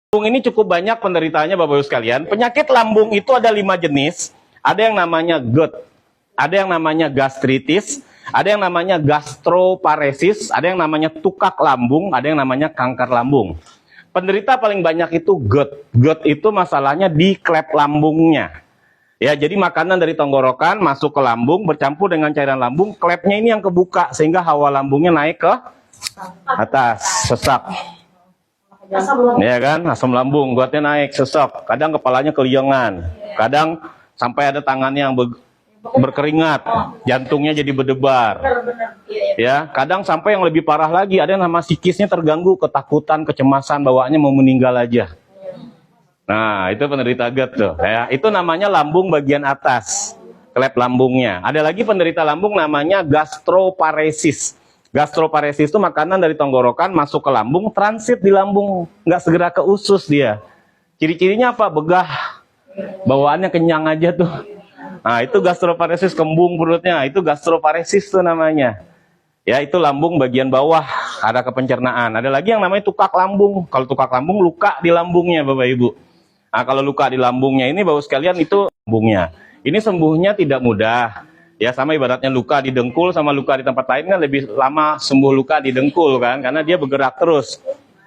Lambung ini cukup banyak penderitaannya Bapak Ibu sekalian. Penyakit lambung itu ada 5 jenis. Ada yang namanya GERD, ada yang namanya gastritis, ada yang namanya gastroparesis, ada yang namanya tukak lambung, ada yang namanya kanker lambung. Penderita paling banyak itu GERD. GERD itu masalahnya di klep lambungnya. Ya, jadi makanan dari tenggorokan masuk ke lambung, bercampur dengan cairan lambung, klepnya ini yang kebuka sehingga hawa lambungnya naik ke atas, sesak. Ya kan, asam lambung, GERD-nya naik, sesak. Kadang kepalanya keliongan, kadang sampai ada tangannya yang berkeringat, jantungnya jadi berdebar. Ya, kadang sampai yang lebih parah lagi, ada yang nama psikisnya terganggu, ketakutan, kecemasan, bawaannya mau meninggal aja. Nah, itu penderita GERD tuh. Ya, itu namanya lambung bagian atas, klep lambungnya. Ada lagi penderita lambung namanya gastroparesis. Gastroparesis itu makanan dari tenggorokan masuk ke lambung, transit di lambung, nggak segera ke usus dia. Ciri-cirinya apa? Begah, bawaannya kenyang aja tuh. Nah, itu gastroparesis, kembung perutnya, itu gastroparesis tuh namanya. Ya, itu lambung bagian bawah, ada kepencernaan. Ada lagi yang namanya tukak lambung. Kalau tukak lambung, luka di lambungnya Bapak Ibu. Nah, kalau luka di lambungnya ini Bapak sekalian itu lambungnya. Ini sembuhnya tidak mudah. Ya, sama ibaratnya luka di dengkul sama luka di tempat lain kan lebih lama sembuh luka di dengkul kan, karena dia bergerak terus.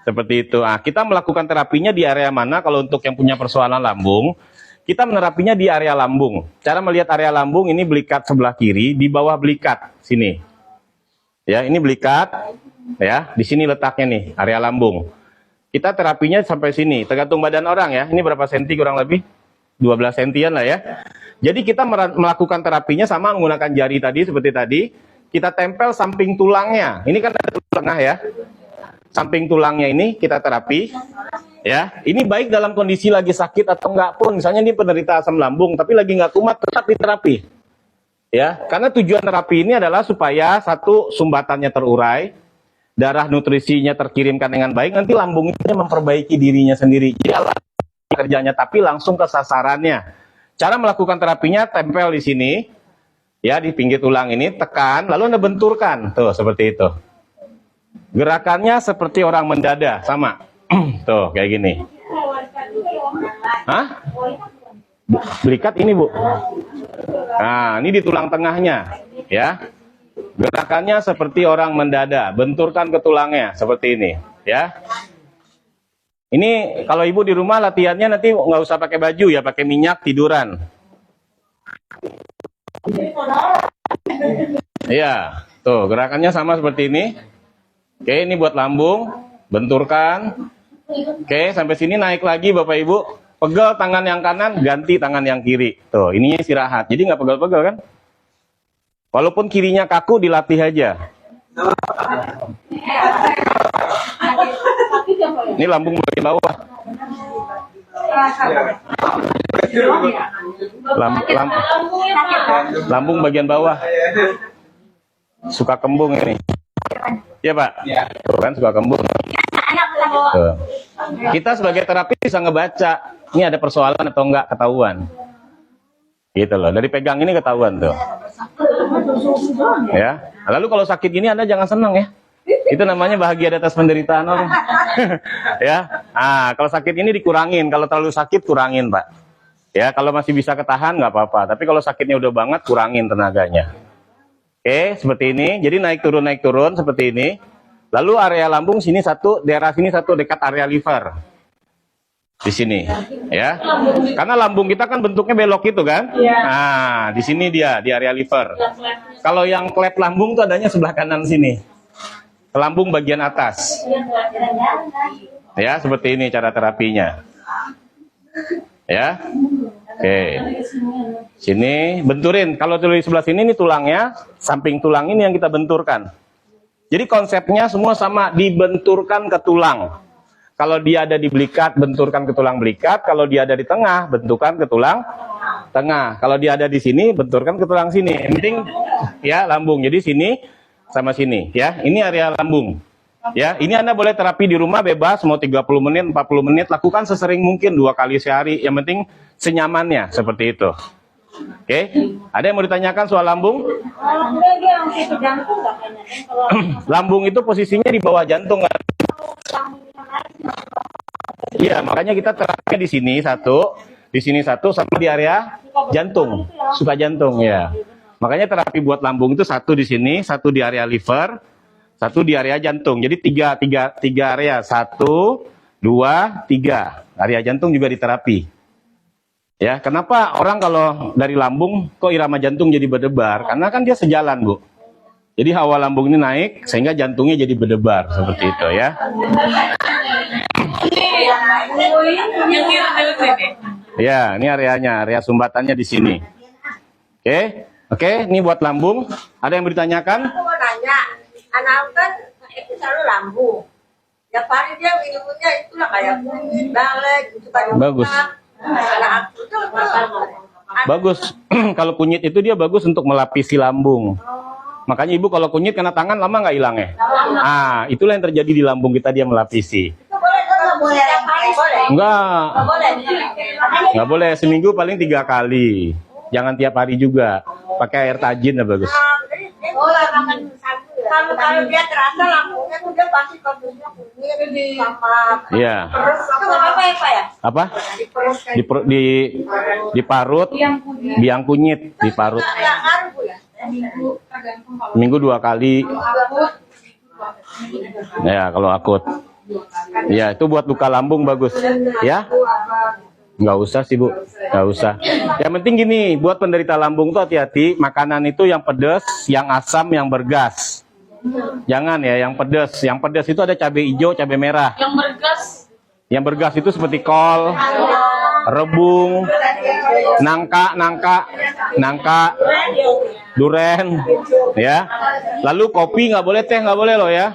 Seperti itu. Nah, kita melakukan terapinya di area mana kalau untuk yang punya persoalan lambung? Kita menerapinya di area lambung. Cara melihat area lambung ini belikat sebelah kiri, di bawah belikat sini. Ya, ini belikat. Ya, di sini letaknya nih, area lambung. Kita terapinya sampai sini, tergantung badan orang ya. Ini berapa senti kurang lebih? 12 sentian lah ya. Jadi kita melakukan terapinya sama menggunakan jari tadi seperti tadi. Kita tempel samping tulangnya. Ini kan ada tulang ya. Samping tulangnya ini kita terapi. Ya, ini baik dalam kondisi lagi sakit atau enggak pun. Misalnya ini penderita asam lambung tapi lagi nggak kumat, tetap diterapi. Ya, karena tujuan terapi ini adalah supaya satu, sumbatannya terurai, darah nutrisinya terkirimkan dengan baik, nanti lambung itu memperbaiki dirinya sendiri. Jadi alat kerjanya tapi langsung ke sasarannya. Cara melakukan terapinya tempel di sini, ya di pinggir tulang ini, tekan, lalu Anda benturkan, tuh seperti itu. Gerakannya seperti orang mendada, sama, tuh kayak gini. Hah? Belikat ini Bu. Nah, ini di tulang tengahnya, ya. Gerakannya seperti orang mendada, benturkan ke tulangnya seperti ini, ya. Ini kalau ibu di rumah latihannya nanti nggak usah pakai baju ya, pakai minyak tiduran. Iya, tuh gerakannya sama seperti ini. Oke, ini buat lambung, benturkan. Oke, sampai sini naik lagi Bapak Ibu. Pegel tangan yang kanan, ganti tangan yang kiri. Tuh, ininya istirahat. Jadi nggak pegel-pegel kan? Walaupun kirinya kaku, dilatih aja. Ini lambung bagian bawah. Lambung bagian bawah. Suka kembung ini. Iya Pak? Tuh kan suka kembung. Tuh. Kita sebagai terapis bisa ngebaca. Ini ada persoalan atau enggak, ketahuan. Gitu loh. Dari pegang ini ketahuan tuh. Ya. Lalu kalau sakit gini Anda jangan senang ya. Itu namanya bahagia di atas penderitaan orang. Ya. Ah, kalau sakit ini dikurangin, kalau terlalu sakit kurangin, Pak. Ya, kalau masih bisa ketahan nggak apa-apa, tapi kalau sakitnya udah banget kurangin tenaganya. Oke, seperti ini. Jadi naik turun seperti ini. Lalu area lambung sini satu, daerah sini satu dekat area liver. Di sini, ya. Karena lambung kita kan bentuknya belok itu kan? Nah, di sini dia di area liver. Kalau yang klep lambung tuh adanya sebelah kanan sini. Lambung bagian atas. Ya, seperti ini cara terapinya. Ya. Oke. Sini benturin. Kalau di sebelah sini ini tulangnya, samping tulang ini yang kita benturkan. Jadi konsepnya semua sama, dibenturkan ke tulang. Kalau dia ada di belikat, benturkan ke tulang belikat. Kalau dia ada di tengah, benturkan ke tulang tengah. Kalau dia ada di sini, benturkan ke tulang sini. Yang penting ya lambung. Jadi sini sama sini ya. Ini area lambung. Ya, ini Anda boleh terapi di rumah bebas, mau 30 menit, 40 menit, lakukan sesering mungkin 2 kali sehari. Yang penting senyamannya seperti itu. Oke, ada yang mau ditanyakan soal lambung? Lambung itu posisinya di bawah jantung. Iya, makanya kita terapinya di sini satu sama di area jantung, suka jantung ya. Makanya terapi buat lambung itu satu di sini, satu di area liver, satu di area jantung. Jadi tiga area, satu, dua, tiga. Area jantung juga diterapi. Ya, kenapa orang kalau dari lambung kok irama jantung jadi berdebar? Karena kan dia sejalan, Bu. Jadi hawa lambung ini naik sehingga jantungnya jadi berdebar seperti itu ya. Ya, ini areanya, area sumbatannya di sini. Oke, ini buat lambung. Ada yang bertanyakan? Aku mau nanya, anak aku kan itu selalu lambung. Ya paling dia minumnya itulah kayak kunyit, balek, gitu kan. Bagus. Anak aku tuh Bagus. Kalau kunyit itu dia bagus untuk melapisi lambung. Makanya ibu kalau kunyit kena tangan lama nggak hilangnya? Ah, itulah yang terjadi di lambung kita, dia melapisi. itu boleh nggak boleh tiap hari boleh? Enggak, Nggak boleh. nggak boleh, seminggu paling 3 kali. Jangan tiap hari juga. Pakai air tajin lah bagus. Jadi dia makan satu ya. Kalau dia terasa lambungnya tuh dia pasti konsumsinya kunyit sama Iya. perut. Itu nggak apa-apa ya Pak ya? Apa? Di perut kayak Diparut, biang kunyit, diparut. nggak ngaruh Bu ya? Minggu 2 kali. Ya, kalau akut. Ya, itu buat luka lambung bagus. Ya? Nggak usah sih, Bu. Nggak usah. Yang penting gini, buat penderita lambung tuh hati-hati. Makanan itu yang pedas, yang asam, yang bergas. Jangan ya, yang pedas. Yang pedas itu ada cabai hijau, cabai merah. Yang bergas. Yang bergas itu seperti kol, rebung, nangka, duren, ya. Lalu kopi nggak boleh, teh nggak boleh loh ya.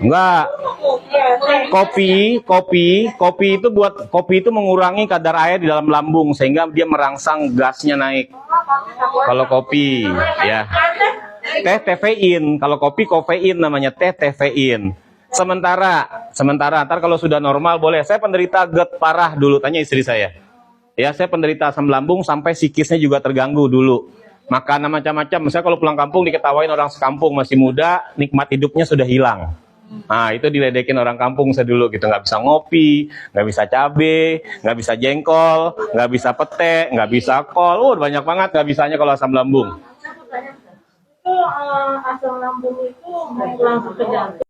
Enggak. Kopi itu mengurangi kadar air di dalam lambung sehingga dia merangsang gasnya naik. Kalau kopi, ya. Teh tefein, kalau kopi kofein namanya, teh tefein. Sementara, ntar kalau sudah normal boleh. Saya penderita GERD parah dulu, tanya istri saya. Ya, saya penderita asam lambung sampai psikisnya juga terganggu dulu. Makanan macam-macam, misalnya kalau pulang kampung diketawain orang sekampung masih muda, nikmat hidupnya sudah hilang. Nah, itu diledekin orang kampung saya dulu gitu, nggak bisa ngopi, nggak bisa cabe, nggak bisa jengkol, nggak bisa pete, nggak bisa kol, banyak banget nggak bisanya kalau asam lambung. Itu asam lambung itu langsung ke jantung.